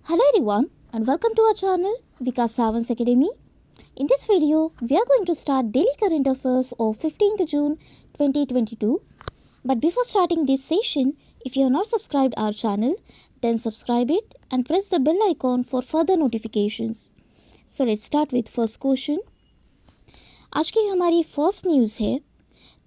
Hello everyone and welcome to our channel Vikas Savans Academy. In this video, we are going to start daily current affairs of 15th June 2022. But before starting this session, if you have not subscribed our channel, then subscribe it and press the bell icon for further notifications. So let's start with first question. आज की हमारी first news है,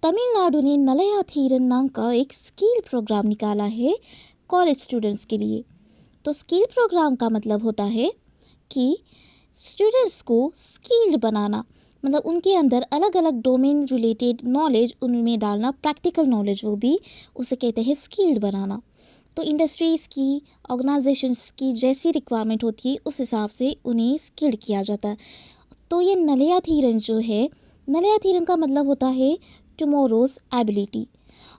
तमिलनाडु ने नलया थीरन नाम का एक skill programme निकाला है कॉलेज स्टूडेंट्स के लिए। तो स्किल प्रोग्राम का मतलब होता है कि स्टूडेंट्स को स्किल्ड बनाना, मतलब उनके अंदर अलग अलग डोमेन रिलेटेड नॉलेज उनमें डालना, प्रैक्टिकल नॉलेज वो भी, उसे कहते हैं स्किल्ड बनाना। तो इंडस्ट्रीज़ की, ऑर्गेनाइजेशंस की जैसी रिक्वायरमेंट होती है उस हिसाब से उन्हें स्किल्ड किया जाता है। तो ये नलया थीरन जो है, नलया थीरन का मतलब होता है टुमारोज एबिलिटी,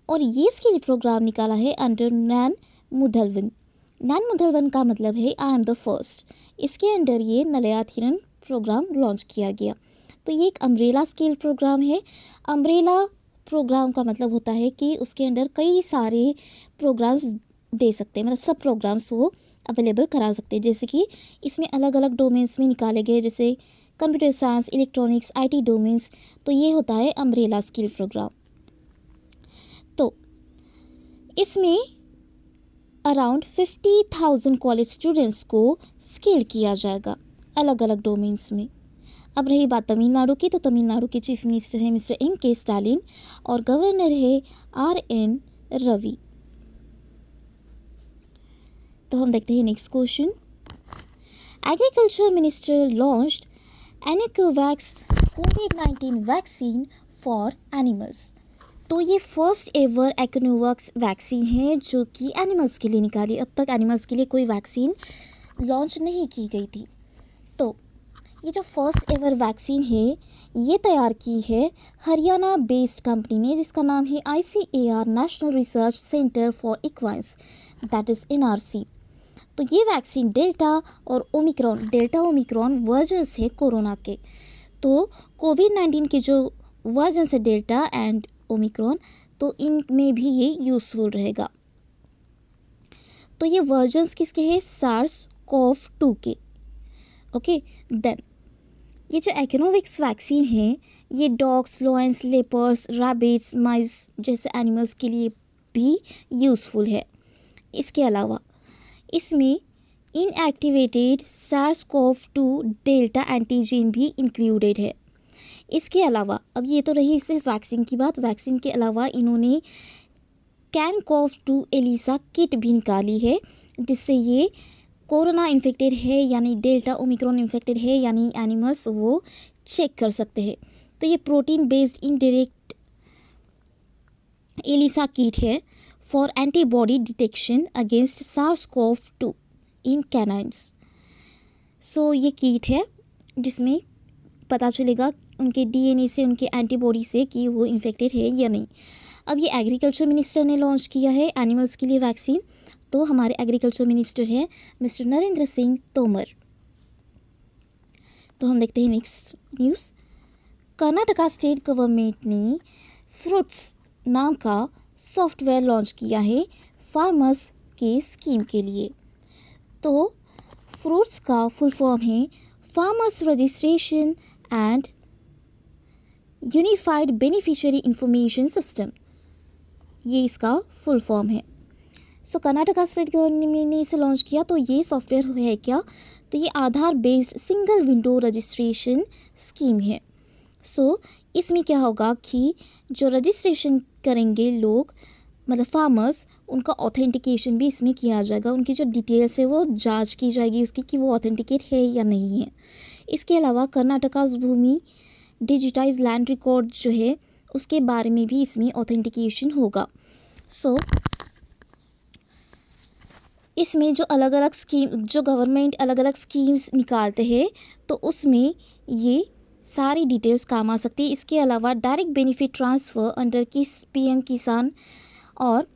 और ये स्किल प्रोग्राम निकाला है अंडर नैन मुदलवन। नैन मुदलवन का मतलब है आई एम द फर्स्ट। इसके अंडर ये नलया थीरन प्रोग्राम लॉन्च किया गया। तो ये एक अम्ब्रेला स्किल प्रोग्राम है। अम्ब्रेला प्रोग्राम का मतलब होता है कि उसके अंडर कई सारे प्रोग्राम्स दे सकते हैं, मतलब सब प्रोग्राम्स वो अवेलेबल करा सकते हैं। जैसे कि इसमें अलग अलग डोमेन्स में निकाले गए, जैसे computer science, electronics, IT domains. तो ये होता है अम्ब्रेला स्किल प्रोग्राम। तो इसमें अराउंड 50,000 कॉलेज स्टूडेंट्स को स्किल किया जाएगा अलग अलग डोमेन्स में। अब रही बात तमिलनाडु की, तो तमिलनाडु के चीफ मिनिस्टर हैं मिस्टर M.K. स्टालिन और गवर्नर है R.N. रवि। तो हम देखते हैं next question. Agriculture minister launched Ancovax कोविड-19 वैक्सीन फॉर एनिमल्स। तो ये फर्स्ट एवर एकोनोवैक्स वैक्सीन है जो कि एनिमल्स के लिए निकाली। अब तक एनिमल्स के लिए कोई वैक्सीन लॉन्च नहीं की गई थी। तो ये जो फर्स्ट एवर वैक्सीन है ये तैयार की है हरियाणा बेस्ड कंपनी ने, जिसका नाम है ICAR national research centre for equines, that is NRC। तो ये वैक्सीन डेल्टा और ओमिक्रॉन वर्जन्स है कोरोना के। तो कोविड-19 के जो वर्जन्स है डेल्टा एंड ओमिक्रॉन, तो इनमें भी ये यूज़फुल रहेगा। तो ये वर्जन्स किसके हैं? SARS-CoV-2 के। ओके, देन ये जो एकोनोविक्स वैक्सीन है ये डॉग्स, लॉयंस, लेपर्स, रैबिट्स, माइस जैसे एनिमल्स के लिए भी यूज़फुल है। इसके अलावा इसमें इनएक्टिवेटेड SARS-CoV-2 डेल्टा एंटीजन भी इंक्लूडेड है। इसके अलावा अब ये तो रही सिर्फ वैक्सीन की बात। वैक्सीन के अलावा इन्होंने CanCoV-2 ELISA किट भी निकाली है, जिससे ये कोरोना इन्फेक्टेड है यानी डेल्टा ओमिक्रॉन इन्फेक्टेड है यानी एनिमल्स वो चेक कर सकते हैं। तो ये protein based indirect ELISA kit है for antibody detection against SARS-CoV-2 in canines. So ये किट है जिसमें पता चलेगा उनके DNA से, उनके एंटीबॉडी से कि वो इन्फेक्टेड है या नहीं। अब ये एग्रीकल्चर मिनिस्टर ने लॉन्च किया है एनिमल्स के लिए वैक्सीन। तो हमारे एग्रीकल्चर मिनिस्टर हैं मिस्टर नरेंद्र सिंह तोमर। तो हम देखते हैं next news. Karnataka state government ने फ्रूट्स नाम का सॉफ्टवेयर लॉन्च किया है फार्मर्स के स्कीम के लिए। तो फ्रूट्स का फुल फॉर्म है farmers registration and unified beneficiary information system, ये इसका फुल फॉर्म है। सो कर्नाटका स्टेट गवर्नमेंट ने इसे लॉन्च किया। तो ये सॉफ्टवेयर है क्या? तो ये Aadhaar based single window registration scheme है। सो इसमें क्या होगा कि जो रजिस्ट्रेशन करेंगे लोग, मतलब फार्मर्स, उनका ऑथेंटिकेशन भी इसमें किया जाएगा। उनकी जो डिटेल्स है वो जांच की जाएगी उसकी कि वो ऑथेंटिकेट है या नहीं है। इसके अलावा कर्नाटका भूमि डिजिटाइज लैंड रिकॉर्ड जो है उसके बारे में भी इसमें ऑथेंटिकेशन होगा। सो इसमें जो अलग अलग स्कीम, जो गवर्नमेंट अलग अलग स्कीम्स निकालते हैं तो उसमें ये सारी डिटेल्स काम आ सकती है। इसके अलावा direct benefit transfer under PM Kisan और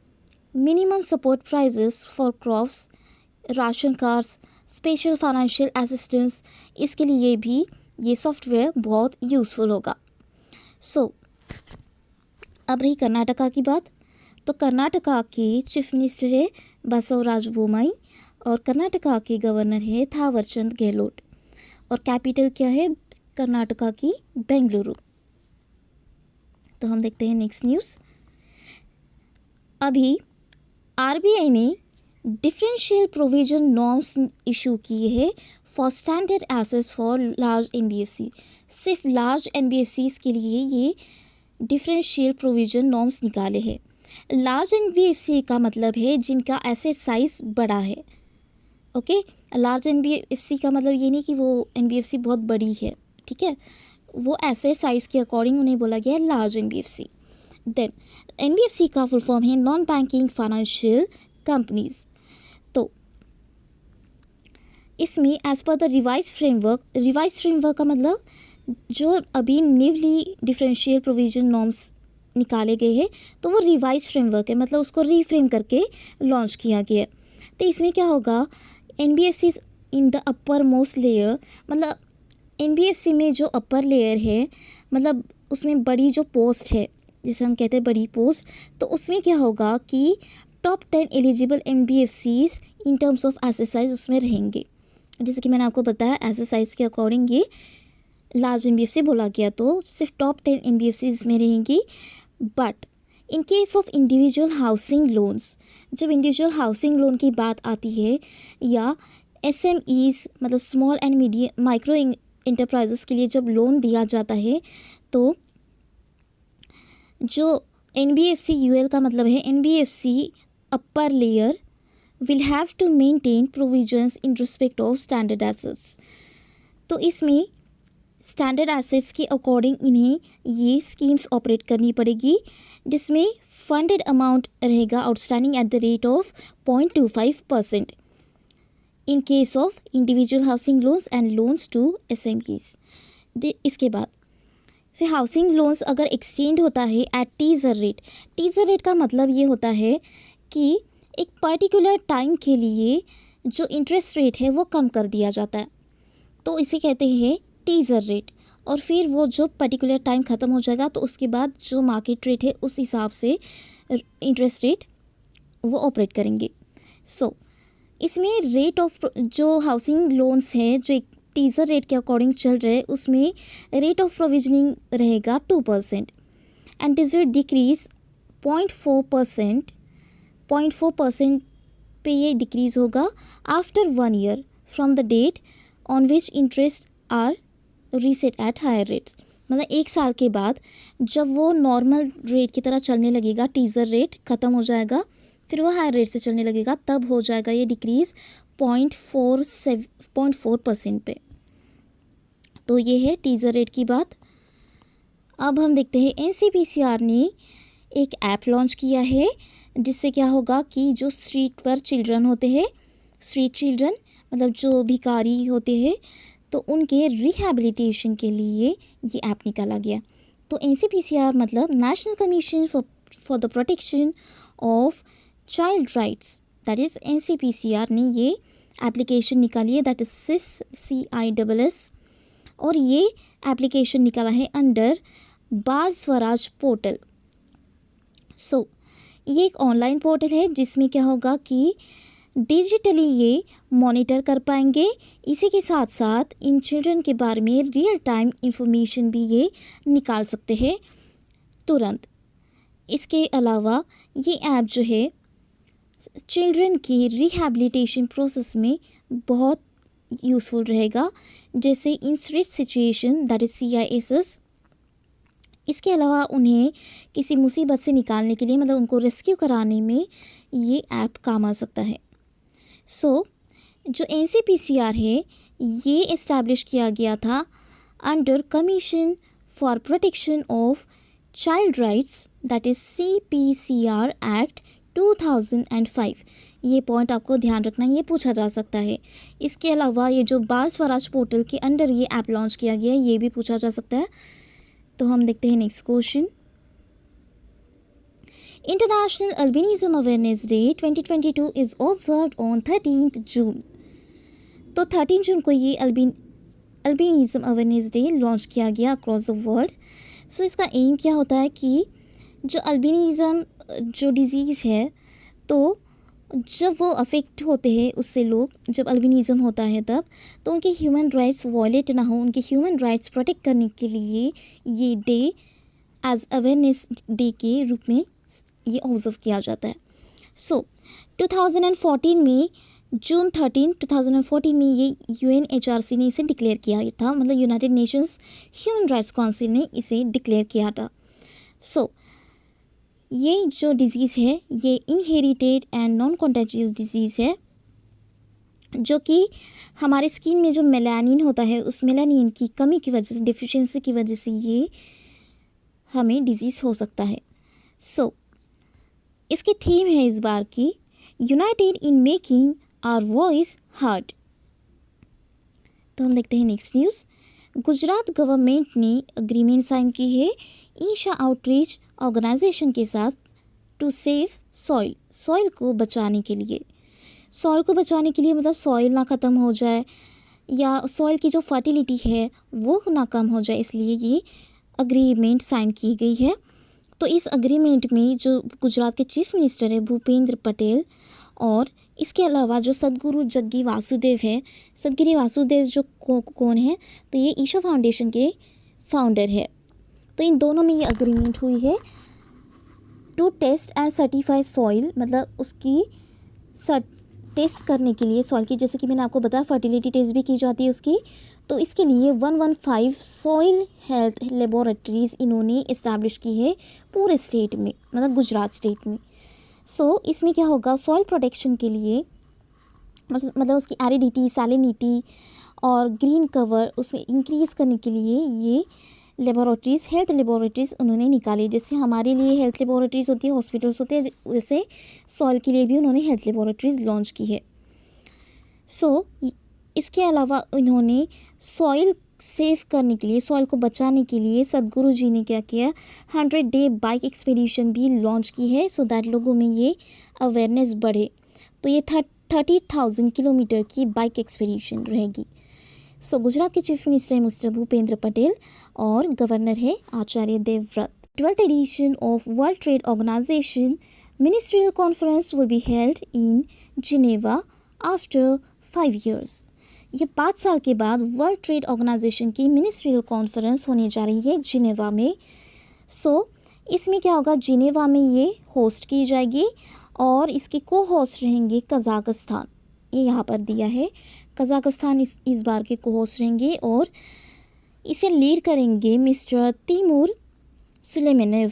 minimum support prices for crops, ration cards, special financial assistance, इसके लिए भी ये सॉफ्टवेयर बहुत यूज़फुल होगा। सो अब रही कर्नाटका की बात। तो कर्नाटका के चीफ मिनिस्टर है बसवराज बोम्मई और कर्नाटका के गवर्नर है थावरचंद गहलोत, और कैपिटल क्या है कर्नाटका की बेंगलुरु। तो हम देखते हैं नेक्स्ट न्यूज़। अभी आरबीआई ने डिफरेंशियल प्रोविजन नॉर्म्स इशू किए हैं for standard assets for large NBFC. सिर्फ लार्ज एनबीएफसीज के लिए ये डिफरेंशियल प्रोविजन नॉर्म्स निकाले हैं। लार्ज एनबीएफसी का मतलब है जिनका एसेट साइज बड़ा है। ओके, लार्ज एनबीएफसी का मतलब ये नहीं कि वो एनबीएफसी बहुत बड़ी है, ठीक है, वो एसेट साइज के अकॉर्डिंग उन्हें बोला गया है लार्ज एनबीएफसी। देन एनबीएफसी का फुल फॉर्म है नॉन बैंकिंग फाइनेंशियल कंपनीज। तो इसमें as per the revise framework का मतलब जो अभी न्यूली डिफरेंशियल प्रोविजन नॉर्म्स निकाले गए हैं, तो वो रिवाइज फ्रेमवर्क है, मतलब उसको रीफ्रेम करके लॉन्च किया गया है। तो इसमें क्या होगा, NBFC in the upper most layer, मतलब एनबीएफसी में जो अपर लेयर है, मतलब उसमें बड़ी जो पोस्ट है, जैसे हम कहते हैं बड़ी पोस्ट, तो उसमें क्या होगा कि top 10 eligible NBFCs in terms of asset size उसमें रहेंगे। जैसे कि मैंने आपको बताया एसेट साइज के अकॉर्डिंग ये लार्ज एनबीएफसी बोला गया, तो सिर्फ टॉप 10 एनबीएफसीज में रहेंगी। But in case of individual housing loans, जब इंडिविजुअल हाउसिंग लोन की बात आती है, या एसएमईज मतलब small and medium micro enterprises के लिए जब लोन दिया जाता है, तो जो एनबीएफसी यूएल का मतलब है NBFC upper layer will have to maintain provisions in respect of standard assets. तो इसमें स्टैंडर्ड एसेट्स के अकॉर्डिंग इन्हें ये स्कीम्स ऑपरेट करनी पड़ेगी, जिसमें फंडेड अमाउंट रहेगा outstanding at the rate of 0.25% in case of individual housing loans and loans to SMEs. इसके बाद फिर हाउसिंग लोन्स अगर एक्सटेंड होता है एट टीजर रेट का मतलब ये होता है कि एक पर्टिकुलर टाइम के लिए जो इंटरेस्ट रेट है वो कम कर दिया जाता है, तो इसे कहते हैं टीजर रेट। और फिर वो जो पर्टिकुलर टाइम ख़त्म हो जाएगा तो उसके बाद जो मार्केट रेट है उस हिसाब से इंटरेस्ट रेट वो ऑपरेट करेंगे। इसमें रेट ऑफ जो हाउसिंग लोन्स हैं जो एक टीजर रेट के अकॉर्डिंग चल रहे हैं, उसमें रेट ऑफ प्रोविजनिंग रहेगा 2% एंड दिस विल डिक्रीज 0.4% पे ये डिक्रीज़ होगा after 1 year from the date on which interest are reset at higher rates. मतलब 1 साल के बाद जब वो नॉर्मल रेट की तरह चलने लगेगा, टीजर रेट ख़त्म हो जाएगा, फिर वो हायर रेट से चलने लगेगा, तब हो जाएगा ये डिक्रीज़ 0.4% पे। तो ये है टीजर रेट की बात। अब हम देखते हैं एनसीपीसीआर ने एक ऐप लॉन्च किया है, जिससे क्या होगा कि जो स्ट्रीट पर चिल्ड्रन होते हैं, स्ट्रीट चिल्ड्रन मतलब जो भिखारी होते हैं, तो उनके रिहैबिलिटेशन के लिए ये ऐप निकाला गया। तो एनसीपीसीआर मतलब national commission for the protection of child rights, that is NCPCR ने ये एप्लीकेशन निकाली है, दैट इज CISS, और ये एप्लीकेशन निकाला है अंडर बाल स्वराज पोर्टल। ये एक ऑनलाइन पोर्टल है जिसमें क्या होगा कि डिजिटली ये मॉनिटर कर पाएंगे, इसी के साथ साथ इन चिल्ड्रन के बारे में रियल टाइम इंफॉर्मेशन भी ये निकाल सकते हैं तुरंत। इसके अलावा ये ऐप जो है चिल्ड्रन की रिहैबिलिटेशन प्रोसेस में बहुत यूज़फुल रहेगा, जैसे in street situation that is CISS। इसके अलावा उन्हें किसी मुसीबत से निकालने के लिए मतलब उनको रेस्क्यू कराने में ये ऐप काम आ सकता है। जो NCPCR है ये इस्टेब्लिश किया गया था under commission for protection of child rights, that is CPCR act 2005। ये पॉइंट आपको ध्यान रखना, ये पूछा जा सकता है। इसके अलावा ये जो बाल स्वराज पोर्टल के अंडर ये ऐप लॉन्च किया गया है, ये भी पूछा जा सकता है। तो हम देखते हैं next question. International albinism awareness day 2022 is observed on 13 जून। तो 13 जून को ये अल्बिनिज्म अवेयरनेस डे लॉन्च किया गया अक्रॉस द वर्ल्ड। इसका एम क्या होता है कि जो अल्बिनिज्म जो डिज़ीज़ है तो जब वो अफेक्ट होते हैं उससे लोग, जब अल्बिनिज़म होता है तब, तो उनके ह्यूमन राइट्स वायलेट ना हो, उनके ह्यूमन राइट्स प्रोटेक्ट करने के लिए ये डे एज अवेयरनेस डे के रूप में ये ऑब्जर्व किया जाता है। सो 2014 में जून 13 2014 में ये UNHRC ने इसे डिक्लेयर किया था, मतलब United Nations human rights council ने इसे डिक्लेयर किया था। सो ये जो डिज़ीज़ है ये inherited and non contagious disease है, जो कि हमारे स्किन में जो मेलानिन होता है उस मेलानिन की कमी की वजह से, डिफिशिएंसी की वजह से ये हमें डिजीज़ हो सकता है। सो इसकी थीम है इस बार की united in making our voice heard. तो हम देखते हैं नेक्स्ट न्यूज़। गुजरात गवर्नमेंट ने अग्रीमेंट साइन की है ईशा आउटरीच ऑर्गेनाइजेशन के साथ टू सेव सॉइल, सॉइल को बचाने के लिए। सॉइल को बचाने के लिए मतलब सॉइल ना ख़त्म हो जाए या सॉइल की जो फर्टिलिटी है वो ना कम हो जाए, इसलिए ये अग्रीमेंट साइन की गई है। तो इस अग्रीमेंट में जो गुजरात के चीफ मिनिस्टर है भूपेंद्र पटेल, और इसके अलावा जो सदगुरु जग्गी वासुदेव है, सदगिरी वासुदेव जो कौन है, तो ये ईशा फाउंडेशन के फाउंडर है। तो इन दोनों में ये अग्रीमेंट हुई है to test and certify soil, मतलब उसकी टेस्ट करने के लिए सॉइल की, जैसे कि मैंने आपको बताया फर्टिलिटी टेस्ट भी की जाती है उसकी। तो इसके लिए 115 सॉइल हेल्थ लेबोरेटरीज़ इन्होंने इस्टेब्लिश की है पूरे स्टेट में, मतलब गुजरात स्टेट में। सो इसमें क्या होगा, सॉइल प्रोटेक्शन के लिए मतलब उसकी एरिडिटी, सैलिनिटी और ग्रीन कवर उसमें इंक्रीज़ करने के लिए ये लेबोरेटरीज़, हेल्थ लेबोरेटरीज़ उन्होंने निकाली। जैसे हमारे लिए हेल्थ लेबोरेटरीज़ होती है, हॉस्पिटल्स होते हैं, वैसे सॉइल के लिए भी उन्होंने हेल्थ लेबोरेटरीज़ लॉन्च की है। सो इसके अलावा इन्होंने सॉइल सेव करने के लिए, सॉइल को बचाने के लिए सदगुरु जी ने क्या किया, 100 डे बाइक एक्सपीडिशन भी लॉन्च की है, सो दैट लोगों में ये अवेयरनेस बढ़े। तो ये 30,000 किलोमीटर की बाइक एक्सपीडिशन रहेगी। सो गुजरात के चीफ मिनिस्टर है मिस्टर भूपेंद्र पटेल और गवर्नर है Acharya Devvrat. 12th edition of World Trade Organization Ministerial Conference will be held in Geneva after 5 years. ये 5 साल के बाद वर्ल्ड ट्रेड ऑर्गेनाइजेशन की मिनिस्ट्रियल कॉन्फ्रेंस होने जा रही है जिनेवा में। सो इसमें क्या होगा, जिनेवा में ये होस्ट की जाएगी और इसके को होस्ट रहेंगे कजाकिस्तान, ये यहाँ पर दिया है, कजाकिस्तान इस बार के को होस्ट रहेंगे और इसे लीड करेंगे मिस्टर तिमूर सुलेमानेव,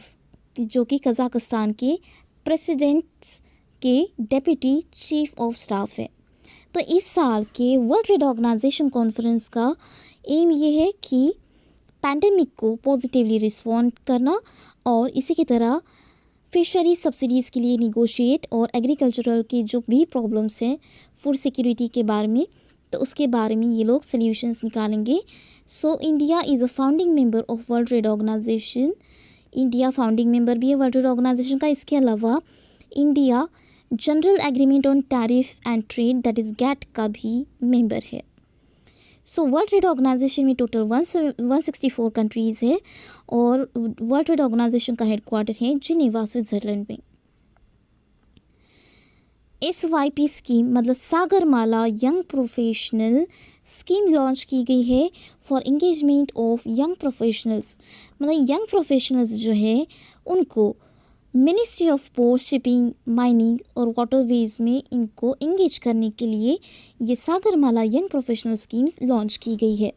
जो कि कजाकिस्तान के प्रेसिडेंट के डेप्यूटी चीफ ऑफ स्टाफ है। तो इस साल के वर्ल्ड ट्रेड ऑर्गेनाइजेशन कॉन्फ्रेंस का एम ये है कि पैंडेमिक को पॉजिटिवली रिस्पॉन्ड करना और इसी की तरह फिशरी सब्सिडीज़ के लिए निगोशिएट और एग्रीकल्चरल की जो भी प्रॉब्लम्स हैं फूड सिक्योरिटी के बारे में, तो उसके बारे में ये लोग सल्यूशंस निकालेंगे। So India is a founding member of World Trade Organization, India founding member भी है वर्ल्ड ट्रेड ऑर्गेनाइजेशन का। इसके अलावा India general agreement on tariff and trade that is GATT का भी मेंबर है। सो वर्ल्ड ट्रेड ऑर्गेनाइजेशन में टोटल 164 कंट्रीज़ है और वर्ल्ड ट्रेड ऑर्गेनाइजेशन का हेडक्वार्टर है जिनेवा स्विट्ज़रलैंड में। SYP स्कीम मतलब Sagarmala young professional scheme launch की गई है for engagement of young professionals, मतलब यंग प्रोफेशनल्स जो है उनको ministry of port, shipping, mining और वाटरवेज में इनको इंगेज करने के लिए ये Sagarmala young professional schemes launch की गई है।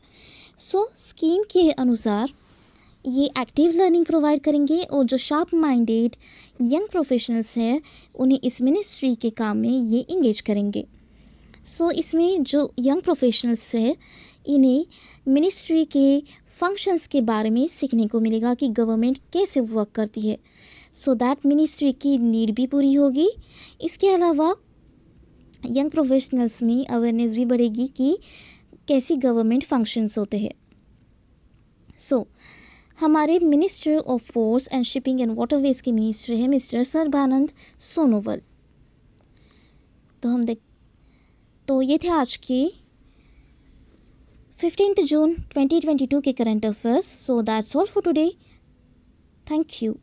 सो स्कीम के अनुसार ये एक्टिव लर्निंग प्रोवाइड करेंगे और जो शार्प माइंडेड यंग प्रोफेशनल्स हैं उन्हें इस मिनिस्ट्री के काम में ये इंगेज करेंगे। सो इसमें जो यंग प्रोफेशनल्स हैं इन्हें मिनिस्ट्री के फंक्शंस के बारे में सीखने को मिलेगा कि गवर्नमेंट कैसे वर्क करती है, सो दैट मिनिस्ट्री की नीड भी पूरी होगी। इसके अलावा यंग प्रोफेशनल्स में अवेयरनेस भी बढ़ेगी कि कैसी गवर्नमेंट फंक्शंस होते हैं। सो हमारे minister of ports and shipping and waterways के मिनिस्टर हैं मिस्टर सर्बानंद सोनोवाल। तो ये थे आज के 15 जून 2022 के current affairs. So that's all for today. Thank you.